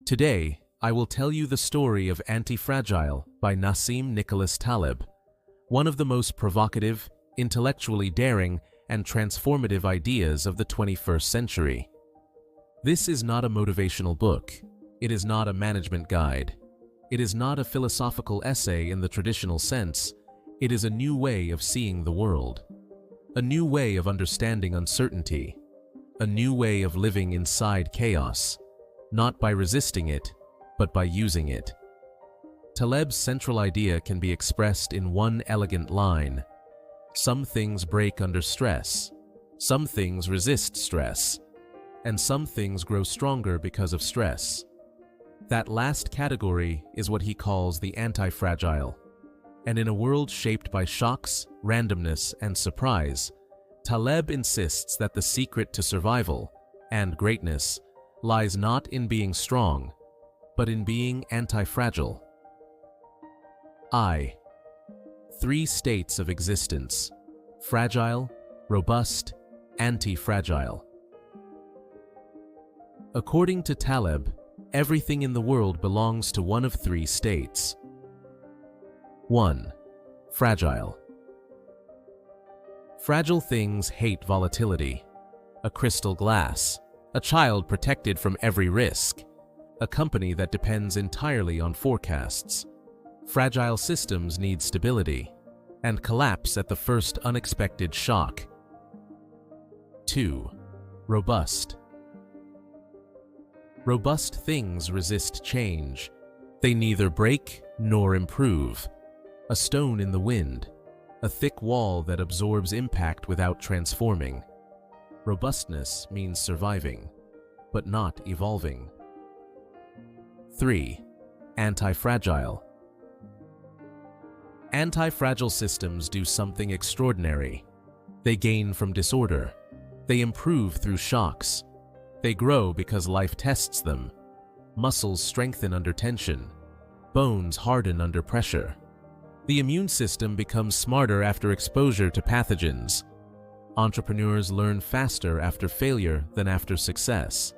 Today, I will tell you the story of Antifragile by Nassim Nicholas Taleb, one of the most provocative, intellectually daring, and transformative ideas of the 21st century. This is not a motivational book. It is not a management guide. It is not a philosophical essay in the traditional sense. It is a new way of seeing the world, a new way of understanding uncertainty, a new way of living inside chaos, not by resisting it, but by using it. Taleb's central idea can be expressed in one elegant line: some things break under stress, some things resist stress, and some things grow stronger because of stress. That last category is what he calls the antifragile. And in a world shaped by shocks, randomness, and surprise, Taleb insists that the secret to survival and greatness lies not in being strong, but in being antifragile. Three states of existence: fragile, robust, antifragile. According to Taleb, everything in the world belongs to one of three states. 1. Fragile. Fragile things hate volatility. A crystal glass, a child protected from every risk, a company that depends entirely on forecasts. Fragile systems need stability and collapse at the first unexpected shock. 2. Robust. Robust things resist change. They neither break nor improve. A stone in the wind, a thick wall that absorbs impact without transforming. Robustness means surviving, but not evolving. 3. Antifragile. Antifragile systems do something extraordinary. They gain from disorder. They improve through shocks. They grow because life tests them. Muscles strengthen under tension. Bones harden under pressure. The immune system becomes smarter after exposure to pathogens. Entrepreneurs learn faster after failure than after success.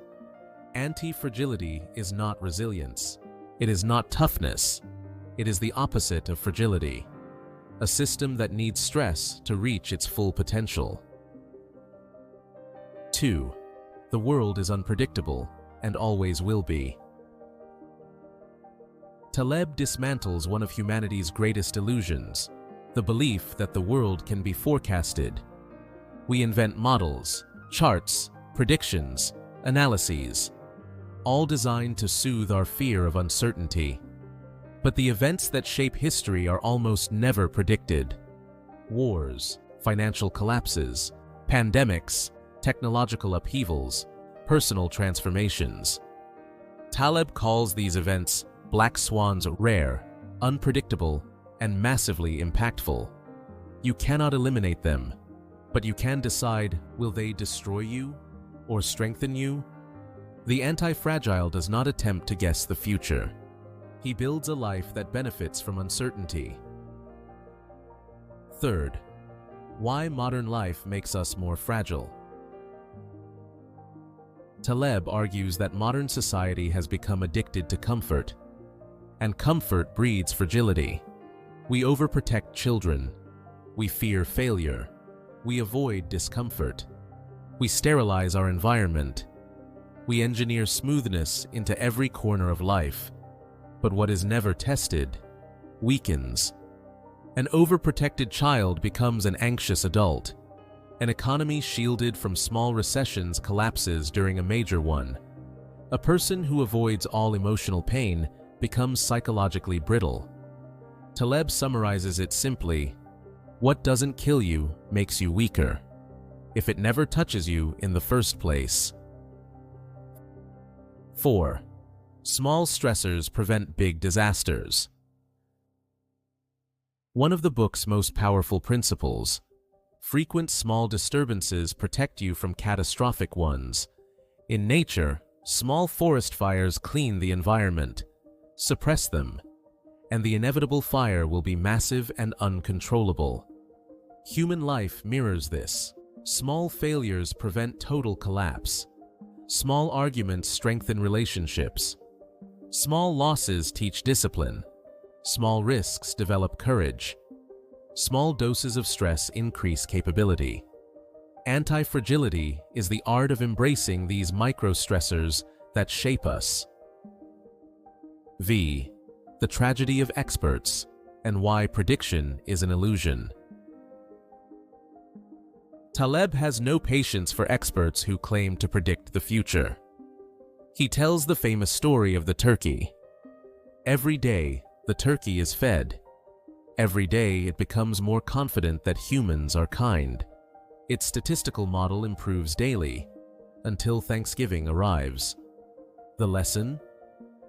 Antifragility is not resilience. It is not toughness. It is the opposite of fragility, a system that needs stress to reach its full potential. 2. The world is unpredictable and always will be. Taleb dismantles one of humanity's greatest illusions, the belief that the world can be forecasted. We invent models, charts, predictions, analyses, all designed to soothe our fear of uncertainty. But the events that shape history are almost never predicted. Wars, financial collapses, pandemics, technological upheavals, personal transformations. Taleb calls these events black swans, rare, unpredictable, and massively impactful. You cannot eliminate them, but you can decide, will they destroy you or strengthen you? The antifragile does not attempt to guess the future. He builds a life that benefits from uncertainty. 3. Why modern life makes us more fragile. Taleb argues that modern society has become addicted to comfort, and comfort breeds fragility. We overprotect children. We fear failure. We avoid discomfort. We sterilize our environment. We engineer smoothness into every corner of life. But what is never tested weakens. An overprotected child becomes an anxious adult. An economy shielded from small recessions collapses during a major one. A person who avoids all emotional pain becomes psychologically brittle. Taleb summarizes it simply: what doesn't kill you makes you weaker, if it never touches you in the first place. 4. Small stressors prevent big disasters. One of the book's most powerful principles: frequent small disturbances protect you from catastrophic ones. In nature, small forest fires clean the environment. Suppress them, and the inevitable fire will be massive and uncontrollable. Human life mirrors this. Small failures prevent total collapse. Small arguments strengthen relationships. Small losses teach discipline. Small risks develop courage. Small doses of stress increase capability. Antifragility is the art of embracing these micro-stressors that shape us. V. The tragedy of experts and why prediction is an illusion. Taleb has no patience for experts who claim to predict the future. He tells the famous story of the turkey. Every day, the turkey is fed. Every day, it becomes more confident that humans are kind. Its statistical model improves daily, until Thanksgiving arrives. The lesson?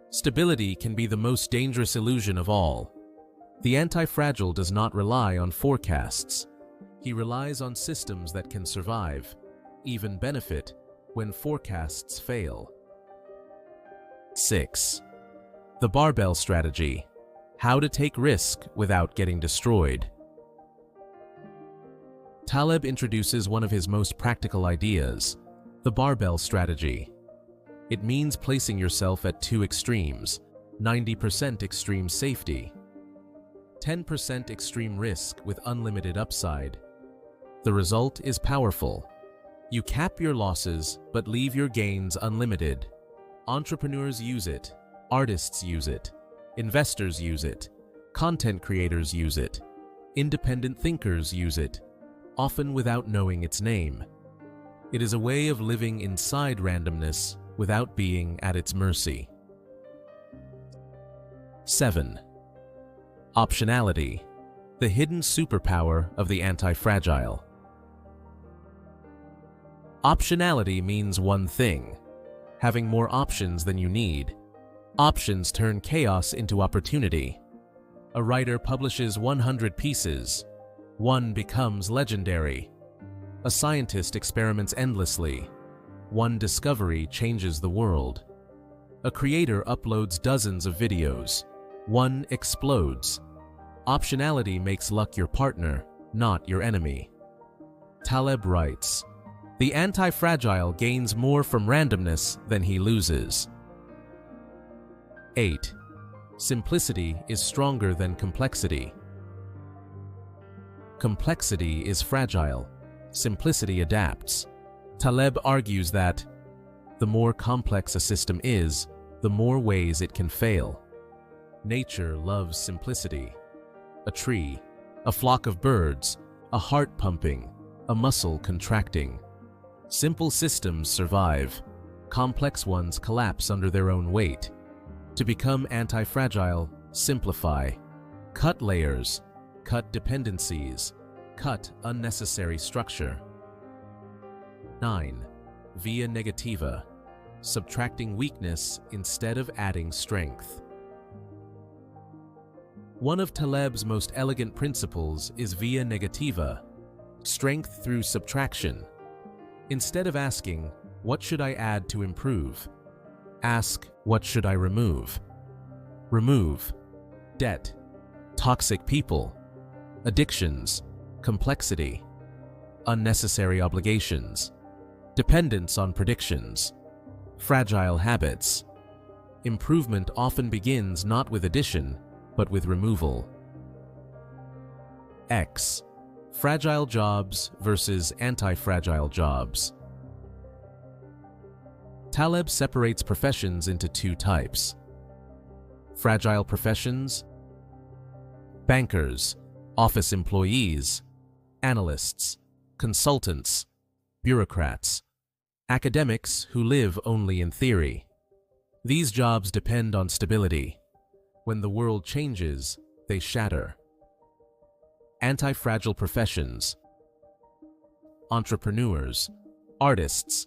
Stability can be the most dangerous illusion of all. The antifragile does not rely on forecasts. He relies on systems that can survive, even benefit, when forecasts fail. 6. The barbell strategy. How to take risk without getting destroyed. Taleb introduces one of his most practical ideas, the barbell strategy. It means placing yourself at two extremes, 90% extreme safety, 10% extreme risk with unlimited upside. The result is powerful. You cap your losses but leave your gains unlimited. Entrepreneurs use it, artists use it, investors use it, content creators use it, independent thinkers use it, often without knowing its name. It is a way of living inside randomness without being at its mercy. 7. Optionality, the hidden superpower of the antifragile. Optionality means one thing: having more options than you need. Options turn chaos into opportunity. A writer publishes 100 pieces. One becomes legendary. A scientist experiments endlessly. One discovery changes the world. A creator uploads dozens of videos. One explodes. Optionality makes luck your partner, not your enemy. Taleb writes, "The antifragile gains more from randomness than he loses." 8. Simplicity is stronger than complexity. Complexity is fragile. Simplicity adapts. Taleb argues that the more complex a system is, the more ways it can fail. Nature loves simplicity. A tree, a flock of birds, a heart pumping, a muscle contracting. Simple systems survive. Complex ones collapse under their own weight. To become antifragile, simplify. Cut layers, cut dependencies, cut unnecessary structure. 9. Via negativa, subtracting weakness instead of adding strength. One of Taleb's most elegant principles is via negativa, strength through subtraction. Instead of asking, "What should I add to improve?" ask, "What should I remove?" Remove debt, toxic people, addictions, complexity, unnecessary obligations, dependence on predictions, fragile habits. Improvement often begins not with addition, but with removal. X. Fragile jobs versus anti-fragile jobs. Taleb separates professions into two types. Fragile professions: bankers, office employees, analysts, consultants, bureaucrats, academics who live only in theory. These jobs depend on stability. When the world changes, they shatter. Anti-fragile professions: entrepreneurs, artists,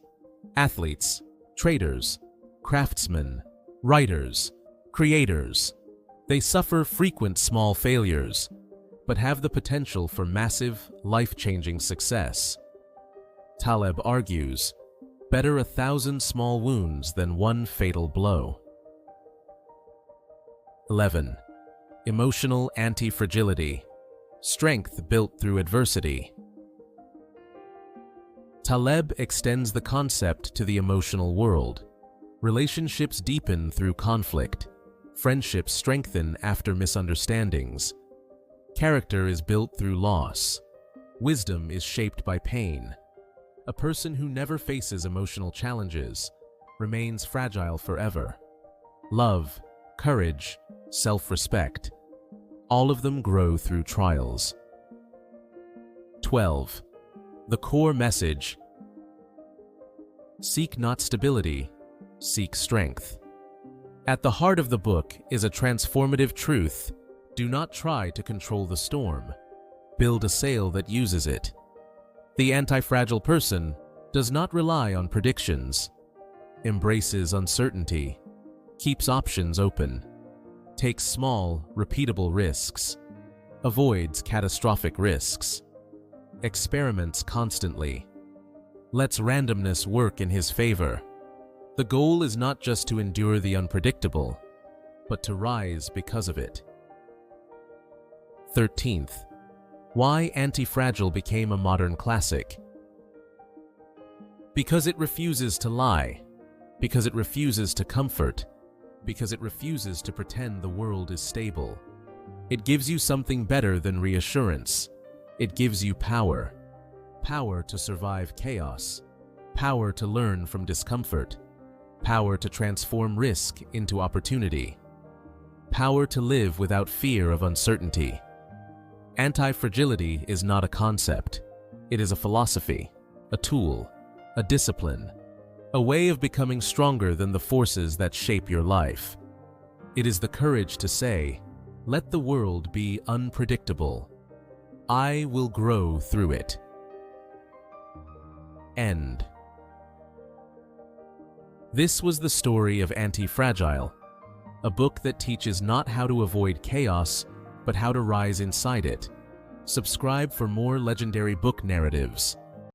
athletes, traders, craftsmen, writers, creators. They suffer frequent small failures, but have the potential for massive, life-changing success. Taleb argues, better 1,000 small wounds than one fatal blow. 11. Emotional antifragility, strength built through adversity. Taleb extends the concept to the emotional world. Relationships deepen through conflict. Friendships strengthen after misunderstandings. Character is built through loss. Wisdom is shaped by pain. A person who never faces emotional challenges remains fragile forever. Love, courage, self-respect, all of them grow through trials. 12. The core message: seek not stability, seek strength. At the heart of the book is a transformative truth: do not try to control the storm. Build a sail that uses it. The anti-fragile person does not rely on predictions, embraces uncertainty, keeps options open, takes small, repeatable risks, avoids catastrophic risks, experiments constantly, lets randomness work in his favor. The goal is not just to endure the unpredictable, but to rise because of it. 13th. Why Antifragile became a modern classic. Because it refuses to lie, because it refuses to comfort, because it refuses to pretend the world is stable. It gives you something better than reassurance. It gives you power. Power to survive chaos. Power to learn from discomfort. Power to transform risk into opportunity. Power to live without fear of uncertainty. Anti-fragility is not a concept. It is a philosophy, a tool, a discipline, a way of becoming stronger than the forces that shape your life. It is the courage to say, let the world be unpredictable. I will grow through it. End. This was the story of Antifragile, a book that teaches not how to avoid chaos, but how to rise inside it. Subscribe for more legendary book narratives.